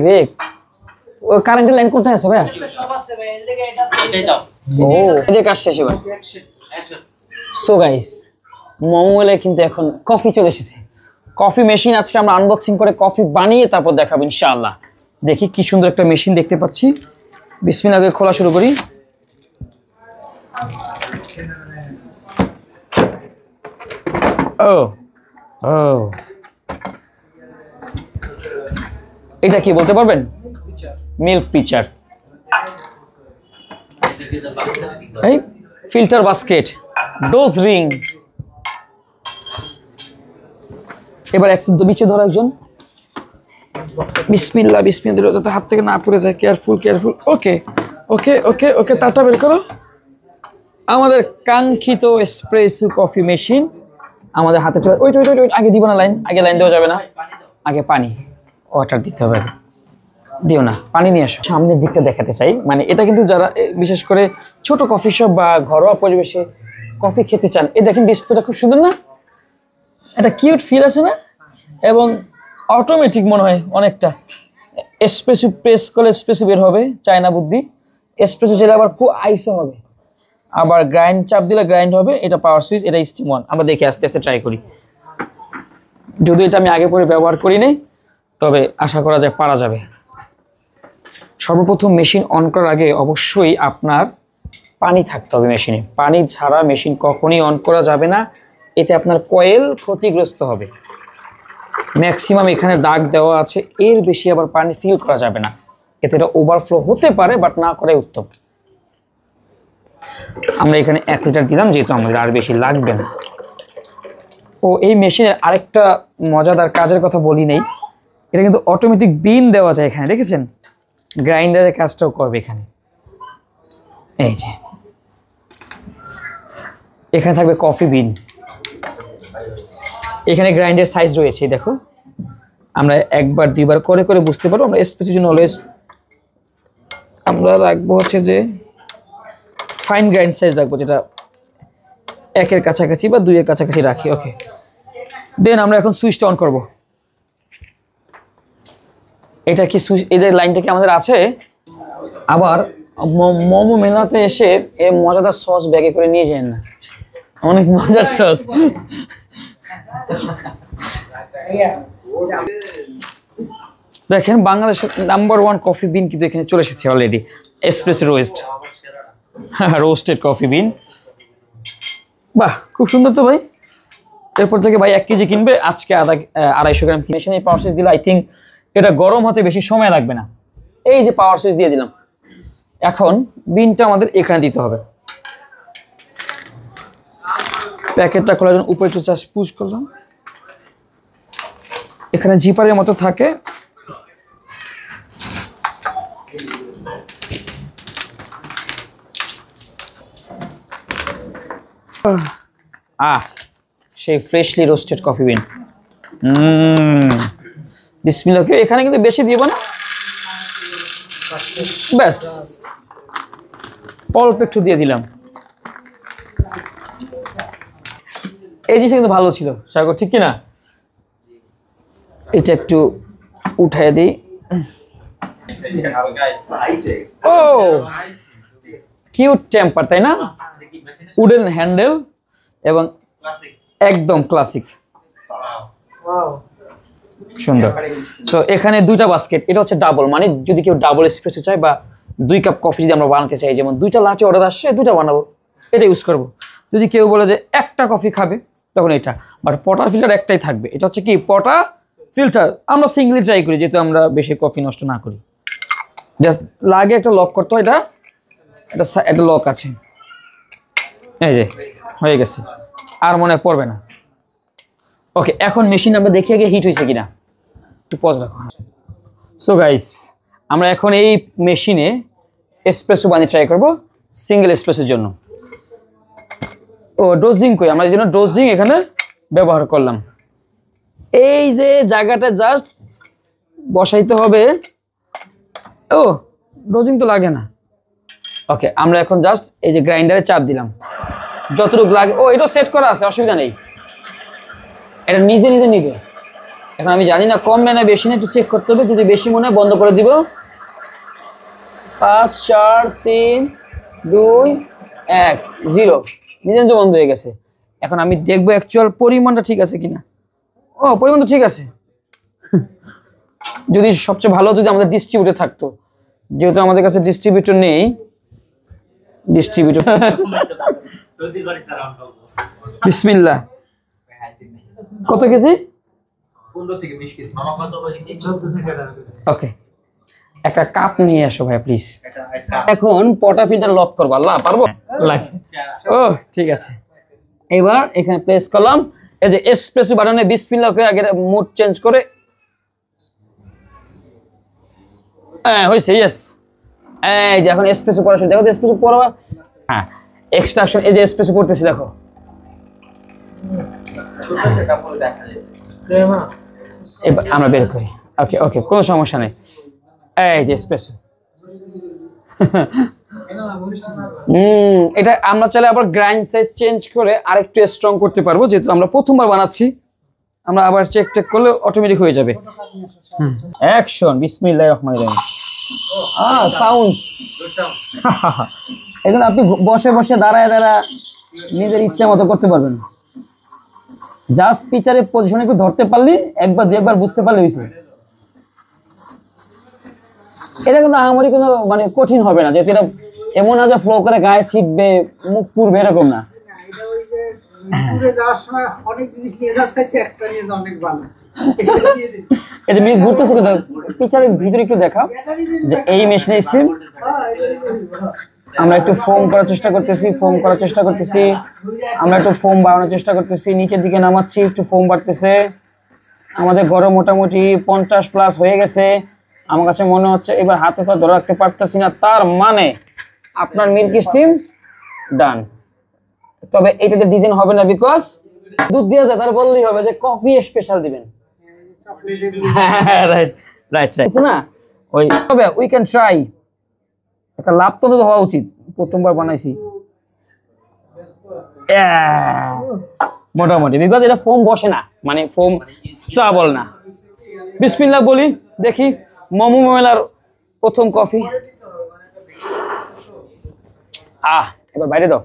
রে ও কারেন্টের লাইন কোথায় আছে ভাই? ও এদিকে কাজ শেষ এবার। সো গাইস মোমোলে কিন্তু এখন কফি চলে এসেছে। কফি মেশিন আজকে আমরা আনবক্সিং করে কফি বানিয়ে তারপর দেখাবো ইনশাআল্লাহ। দেখি কি সুন্দর একটা মেশিন দেখতে পাচ্ছি। বিসমিল্লাহ আগে খোলা শুরু করি। ও ও এটা কি বলতে পারবেন? মিল্ক পিচার, এই ফিল্টার বাস্কেট, ডোজ রিং। এবার একদম নিচে ধরো একজন। বিসমিল্লাহ বিসমিল্লাহ, যাতে হাত থেকে না পড়ে যায়। Careful careful. ওকে ওকে ওকে ওকে, তারটা বের করো। আমাদের কাঙ্ক্ষিত এসপ্রেসো কফি মেশিন আমাদের হাতে চলে। ওইট ওইট ওইট, আগে দিব না লাইন, আগে লাইন দেওয়া যাবে না, আগে পানি ওয়াটার দিতে হবে। দিও না, পানি নিয়ে আসো। সামনের দিকটা দেখাতে চাই, মানে এটা কিন্তু যারা বিশেষ করে ছোট কফি শপ বা ঘরোয়া পরিবেশে কফি খেতে চান, এই দেখেন ডিসপ্লেটা খুব সুন্দর না? এটা কিউট ফিল আছে না? এবং অটোমেটিক মনে হয় অনেকটা। এসপ্রেসো প্রেস করলে এসপ্রেসো বের হবে, চায়না বুদ্ধি। এসপ্রেসো চাইলে আবার আইসও হবে, আবার গ্রাইন্ড চাপ দিলে গ্রাইন্ড হবে। এটা পাওয়ার সুইচ, এটা স্টিম ওয়ান। আমরা দেখে আস্তে আস্তে ট্রাই করি। যদিও এটা আমি আগে পরে ব্যবহার করি নাই, তবে আশা করা যায় পারা যাবে। সর্বপ্রথম মেশিন অন করার আগে অবশ্যই আপনার পানি থাকতে হবে মেশিনে। পানি ছাড়া মেশিন কখনই অন করা যাবে না, এতে আপনার কয়েল ক্ষতিগ্রস্ত হবে। ম্যাক্সিমাম এখানে দাগ দেওয়া আছে, এর বেশি আবার পানি ফিল করা যাবে না, এতে এটা ওভারফ্লো হতে পারে, বাট না করাই উত্তম। আমরা এখানে 1 লিটার দিলাম, যেহেতু আমাদের আর বেশি লাগবে না। ও এই মেশিনের আরেকটা মজাদার কাজের কথা বলি নেই, এটা কিন্তু অটোমেটিক বিন দেওয়া যায় এখানে, দেখেছেন? গ্রাইন্ডারের কাজটাও করবে এখানে। এই যে এখানে থাকবে কফি বিন, এখানে গ্রাইন্ডার সাইজ রয়েছে দেখো। আমরা একবার দুইবার করে করে বুঝতে পারবো। আমরা এসপ্রেসোর জন্য অলওয়েজ আমরা রাখবো হচ্ছে যে ফাইন গ্রাইন্ড সাইজ রাখবো, যেটা 1-এর কাছাকাছি বা 2-এর কাছাকাছি রাখি। ওকে, দেন আমরা এখন সুইচটা অন করব। এটা কি সুইচ, এদের লাইনটা কি আমাদের আছে? আবার মোমো মেলাতে এসে এই মজাদার সস ব্যাগে করে নিয়ে যান না, অনেক মজার সস। দেখেন বাংলাদেশের নাম্বার 1 কফি বিন কিন্তু এখানে চলে এসেছে already. Espresso roast, roasted coffee বিন। বাহ, খুব সুন্দর তো ভাই। এরপর থেকে ভাই 1 কেজি কিনবে, আজকে 250 গ্রাম কিনেছেন। এই পাওয়ার সুইচ দিলে আই থিঙ্ক এটা গরম হতে বেশি সময় লাগবে না। এই যে পাওয়ার সুইচ দিয়ে দিলাম। এখন বিনটা আমাদের এখানে দিতে হবে। প্যাকেটটা খোলার জন্য উপরে একটু জাস্ট পুশ করলাম, এখানে জিপারের মতো থাকে। সেই ফ্রেশলি রোস্টেড কফি বিন। বিসমিল্লাহ। এখানে কিন্তু বেশি দিব না, ব্যাস অল্প একটু দিয়ে দিলাম। এই জিনিসটা কিন্তু ভালো ছিল সাগর, ঠিক কিনা? এটা একটু উঠাই দিই। ও কিউট টেম্পার, তাই না? উডেন হ্যান্ডেল এবং একদম ক্লাসিক, সুন্দর। সো এখানে 2টা বাস্কেট, এটা হচ্ছে ডাবল, মানে যদি কেউ ডাবল এসপ্রেসো চায় বা 2 কাপ কফি যদি আমরা বানাতে চাই, যেমন 2টা লাটে অর্ডার আসছে, 2টা বানাবো, এটা ইউজ করব। যদি কেউ বলে যে 1টা কফি খাবে, তখন এটা। বাট পটা ফিল্টার একটাই থাকবে, এটা হচ্ছে কি পটা ফিল্টার। আমরা সিঙ্গলি ট্রাই করি, যেহেতু আমরা বেশি কফি নষ্ট না করি। জাস্ট লাগে একটা লক করতে হয়, এটা লক আছে। এই যে হয়ে গেছে, আর মনে পড়বে না। ওকে, এখন মেশিন আমরা দেখি আগে হিট হয়েছে কিনা। একটু পজ রাখো। সো গাইস, আমরা এখন এই মেশিনে এসপ্রেসো বানিয়ে ট্রাই করব, সিঙ্গেল এসপ্রেসোর জন্য। ও ডোজিং কই, আমরা এই জন্য ডোজিং এখানে ব্যবহার করলাম। এই যে জায়গাটা জাস্ট বসাইতে হবে। ও ডোজিং তো লাগে না। ওকে, আমরা এখন জাস্ট এই যে গ্রাইন্ডারে চাপ দিলাম, যতটুকু লাগে। ও এটা সেট করা আছে, অসুবিধা নেই, এটা নিজে নিজে নিবে। এখন আমি জানি না কম না বেশি না, একটু চেক করতে হবে। যদি বেশি মনে হয় বন্ধ করে দিব। 5 4 3 2 1 0 নিজে নিজে বন্ধ হয়ে গেছে। এখন আমি দেখবো অ্যাকচুয়াল পরিমাণটা ঠিক আছে কিনা। ও পরিমাণ তো ঠিক আছে। যদি সবচেয়ে ভালো যদি আমাদের ডিস্ট্রিবিউটর থাকতো, যেহেতু আমাদের কাছে ডিস্ট্রিবিউটর নেই। ডিস্ট্রিবিউটর বিসমিল্লাহ। কত কেজি? 15 থেকে 20 কেজি। মামা কত কেজি? 14 থেকে 18 কেজি। ওকে, একটা কাপ নিয়ে আসো ভাই প্লিজ। এখন পটা ফিল্টার লক করবো। আল্লাহ পারবো? লাগছে। ও ঠিক আছে, এবার এখানে প্রেস করলাম। এই যে এসপ্রেসো বাটনে বিসমিল্লাহ করে আগে মুড চেঞ্জ করে, হ্যাঁ হয়েছে। ইয়েস, এই যে এখন এসপ্রেসো পড়া শুরু। দেখো এসপ্রেসো পড়া, হ্যাঁ এক্সট্রাকশন। এই যে এসপ্রেসো পড়তেছি দেখো। এবার আমরা বের করি। ওকে ওকে, কোনো সমস্যা নেই। এই যে এসপ্রেসো। এটা আমরা চাইলে আবার গ্রাইন্ড সাইজ চেঞ্জ করে আরেকটু স্ট্রং করতে পারবো, যেহেতু আমরা প্রথমবার বানাচ্ছি। আমরা আবার চেক করলে অটোমেটিক হয়ে যাবে। অ্যাকশন, বিসমিল্লাহির রহমানির রহিম। সাউন্ড। এখন আপনি বসে বসে দাঁড়ায় নিজের ইচ্ছা মতো করতে পারবেন। জাস্ট পিচারের পজিশন একটু ধরতে পারলি, একবার দুইবার বুঝতে পারলে হয়েছে। এটা কিন্তু আমারই কোনো মানে কঠিন হবে না, যেহেতু এটা এমন না যে ফ্লো করে গায়ে ছিটবে, মুখ পুরবে, এরকম না। এই যে মিস ঘুরতেছে, পিচারের ভিতরে একটু দেখা যে এই মেশিনের স্টিম। আমরা একটু ফোম করার চেষ্টা করতেছি, আমরা একটু ফোম বাড়ানোর চেষ্টা করতেছি। নিচের দিকে নামাচ্ছি, একটু ফোম বাড়তেছে। আমাদের গরম মোটামুটি 50+ হয়ে গেছে। আমার কাছে মনে হচ্ছে এবার হাতে তো ধরে রাখতে পারতেছি না, তার মানে আপনার মিল্ক স্টিম ডান। তবে এটাতে ডিজাইন হবে না, বিকজ দুধ দিয়ে যায়, তার বললেই হবে যে কফি স্পেশাল দিবেন। রাইট রাইট রাইট না ওই। তবে উই ক্যান ট্রাই। একটা লাভ তো হওয়া উচিত, প্রথমবার বানাইছি মোটামুটি, বিকজ এটা ফোম বসে না, মানে ফোম স্টেবল না। বিসমিল্লাহ বলি, দেখি মমু মেলার প্রথম কফি। এবার বাইরে দাও।